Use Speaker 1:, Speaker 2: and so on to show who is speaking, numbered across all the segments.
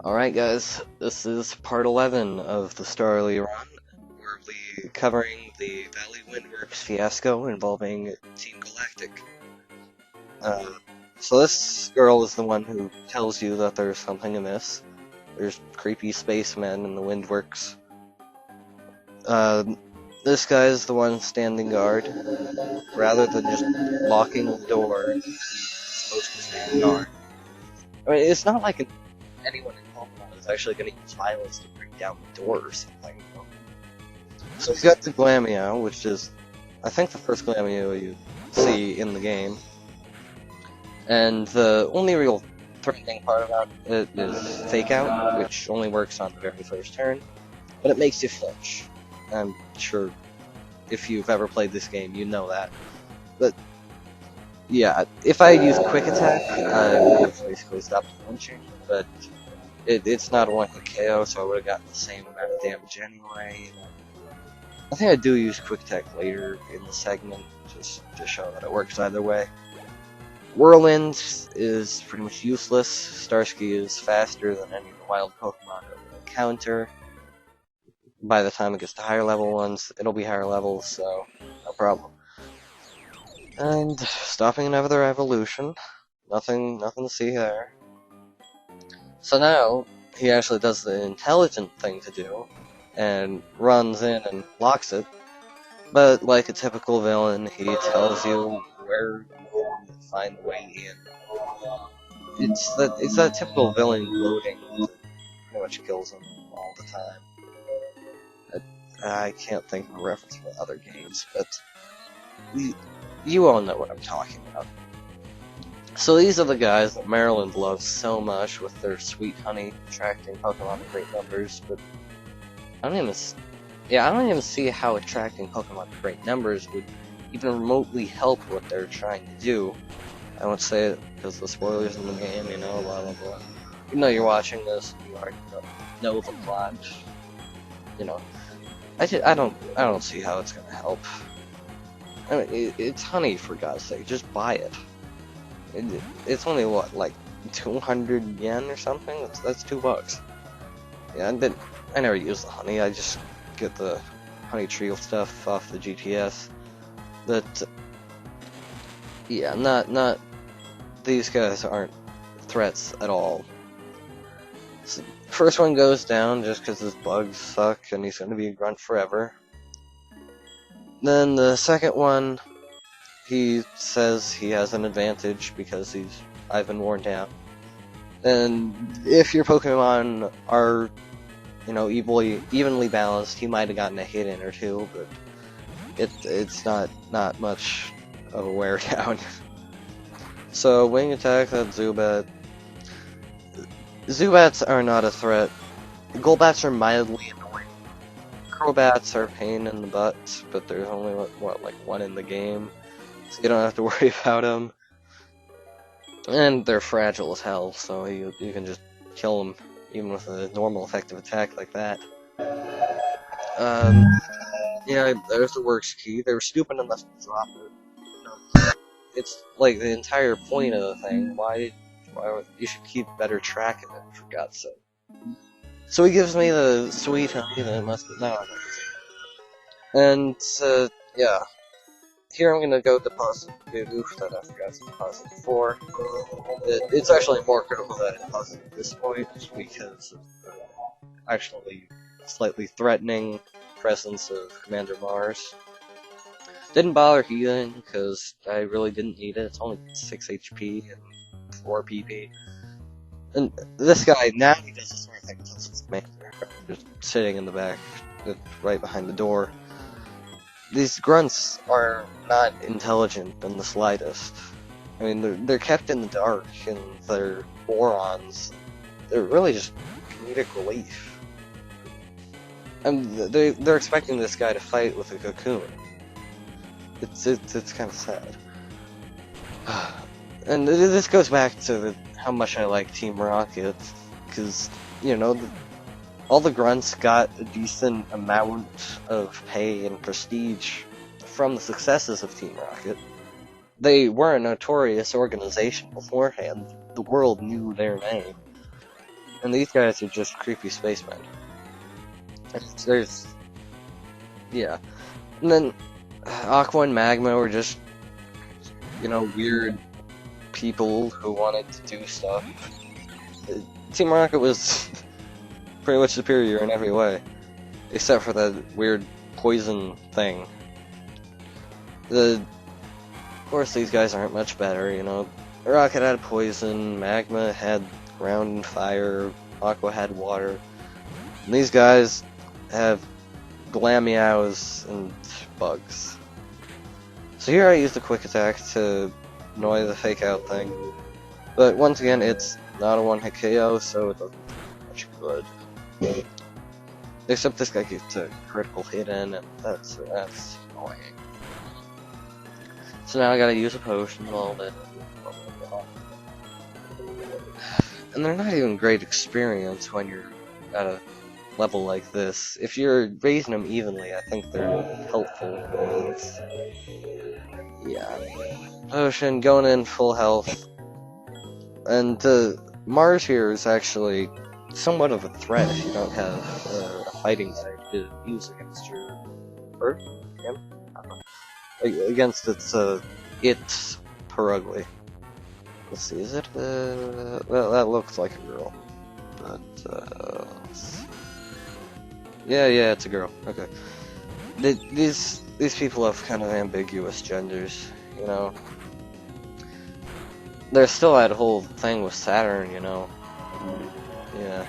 Speaker 1: Alright guys, this is part 11 of the Starly run. We'll be covering the Valley Windworks fiasco involving Team Galactic. Uh, so this girl is the one who tells you that there's something amiss. There's creepy spacemen in the Windworks. This guy is the one standing guard. Rather than just locking the door, he's supposed to stand guard. I mean, it's not like anyone in Pokémon is actually going to use violence to break down the door or something. So he's got the Glameow, which is, I think, the first Glameow you see in the game. And the only real threatening part about it is Fake Out, which only works on the very first turn, but it makes you flinch. I'm sure if you've ever played this game, you know that. But yeah, if I used Quick Attack, I would have basically stopped flinching, but it's not a one-hit KO, so I would have gotten the same amount of damage anyway. I think I do use Quick Attack later in the segment, just to show that it works either way. Whirlwind is pretty much useless. Starsky is faster than any of the wild Pokemon it will encounter. By the time it gets to higher level ones, it'll be higher levels, so no problem. And stopping another evolution, nothing to see there. So now, he actually does the intelligent thing to do, and runs in and locks it. But like a typical villain, he tells you where you find the way in. It's that typical villain gloating that pretty much kills him all the time. I can't think of a reference from other games, but you all know what I'm talking about. So these are the guys that Maryland loves so much with their sweet honey attracting Pokemon in great numbers, but I don't even see how attracting Pokemon in great numbers would even remotely help what they're trying to do. I won't say it because the spoilers in the game, you know, blah blah blah. Even though you're watching this, you already know the plot. You know, I don't see how it's gonna help. I mean, it's honey, for God's sake, just buy it. It's only what, like 200 yen or something? That's $2. Yeah, I never use the honey. I just get the honey trio stuff off the GTS. But yeah, not these guys aren't threats at all. So, first one goes down just because his bugs suck and he's going to be a grunt forever. Then the second one, he says he has an advantage because I've been worn down. And if your Pokemon are, you know, evenly balanced, he might have gotten a hit in or two, but it's not much of a wear down. So Wing Attack that Zubat. Zubats are not a threat. Golbats are mildly annoying. Crobats are a pain in the butt, but there's only what like one in the game, so you don't have to worry about them. And they're fragile as hell, so you can just kill them even with a normal effective attack like that. Yeah, there's the works key. They were stupid enough to drop it. It's like the entire point of the thing. Why you should keep better track of it, for God's sake. So he gives me the sweet honey that must be now. And yeah, here I'm gonna go deposit the oof that I forgot to deposit before. It's actually more critical that I deposit at this point because of the actually slightly threatening presence of Commander Mars. Didn't bother healing because I really didn't need it. It's only 6 HP and 4 PP. And this guy, now he does the sort of thing that his commander, just sitting in the back, right behind the door. These grunts are not intelligent in the slightest. I mean, they're kept in the dark, and they're morons. They're really just comedic relief. And they're expecting this guy to fight with a cocoon. It's kind of sad. And this goes back to how much I like Team Rocket, because, you know, all the grunts got a decent amount of pay and prestige from the successes of Team Rocket. They were a notorious organization beforehand. The world knew their name. And these guys are just creepy spacemen. There's, yeah. And then Aqua and Magma were just, weird people who wanted to do stuff. Team Rocket was pretty much superior in every way, except for that weird poison thing. Of course, these guys aren't much better, Rocket had poison, Magma had ground and fire, Aqua had water. And these guys have Glameows and bugs. So here I used the quick attack to annoy the fake out thing. But once again, it's not a one-hit KO, so it doesn't do much good. Except this guy gets a critical hit in, and that's annoying. So now I gotta use a potion and all that. And they're not even great experience when you're at a level like this. If you're raising them evenly, I think they're helpful. Yeah. Potion, going in full health. And Mars here is actually somewhat of a threat if you don't have a fighting type to use against your bird? Him? Against its Perugly. Let's see, is it well, that looks like a girl. But yeah, it's a girl. Okay. These people have kind of ambiguous genders, There's still that whole thing with Saturn, Yeah.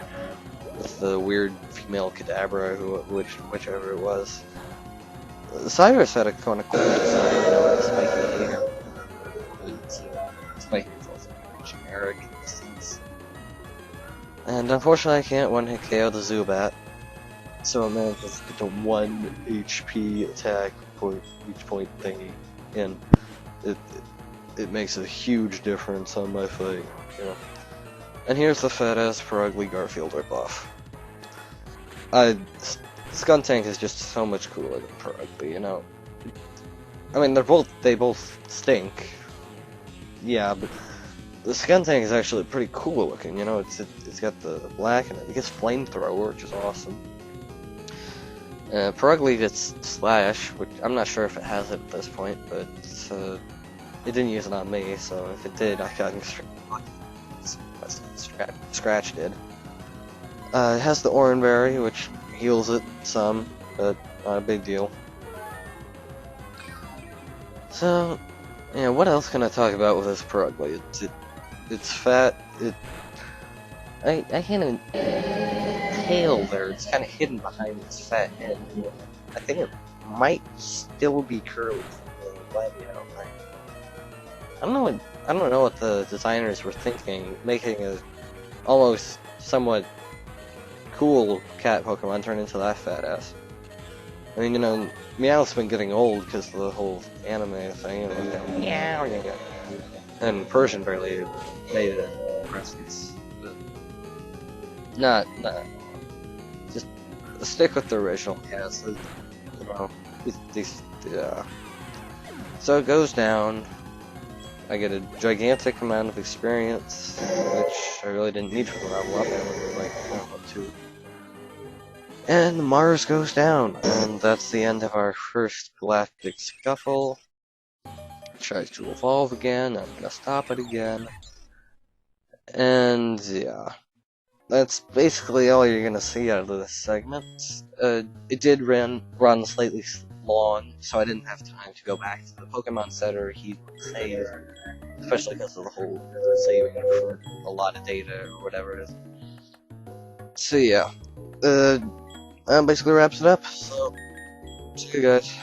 Speaker 1: With the weird female Kadabra, whichever it was. Cyrus had a kind of cool design, with spiky hair. But spiky is also kind of generic in the sense. And unfortunately, I can't one-hit KO the Zubat. So I managed to get a 1 HP attack each point thingy, and it makes a huge difference on my fight, And here's the fat-ass Perugly Garfield ripoff. Skuntank is just so much cooler than Perugly, I mean, they both stink. Yeah, but the Skuntank is actually pretty cool looking, it's got the black in it. It gets flamethrower, which is awesome. Perugly gets Slash, which I'm not sure if it has it at this point, but it didn't use it on me, so if it did, I got Scratch did. It has the Oranberry, which heals it some, but not a big deal. So, yeah, what else can I talk about with this Perugly? It's fat. I can't even tail there. It's kind of hidden behind its fat head. I think it might still be curly. I don't know what the designers were thinking, making a almost somewhat cool cat Pokemon turn into that fat ass. I mean, Meowth's been getting old because of the whole anime thing, and Persian barely made a presence. But not. Just stick with the original cast. Yeah. So it goes down. I get a gigantic amount of experience, which I really didn't need for the level up. I only like 2. And Mars goes down, and that's the end of our first galactic scuffle. Tries to evolve again. I'm gonna stop it again. And yeah, that's basically all you're gonna see out of this segment. It did run slightly long, so I didn't have time to go back to the Pokemon Center he save, especially because of the whole saving for a lot of data or whatever it is. So yeah, that basically wraps it up. So see you guys.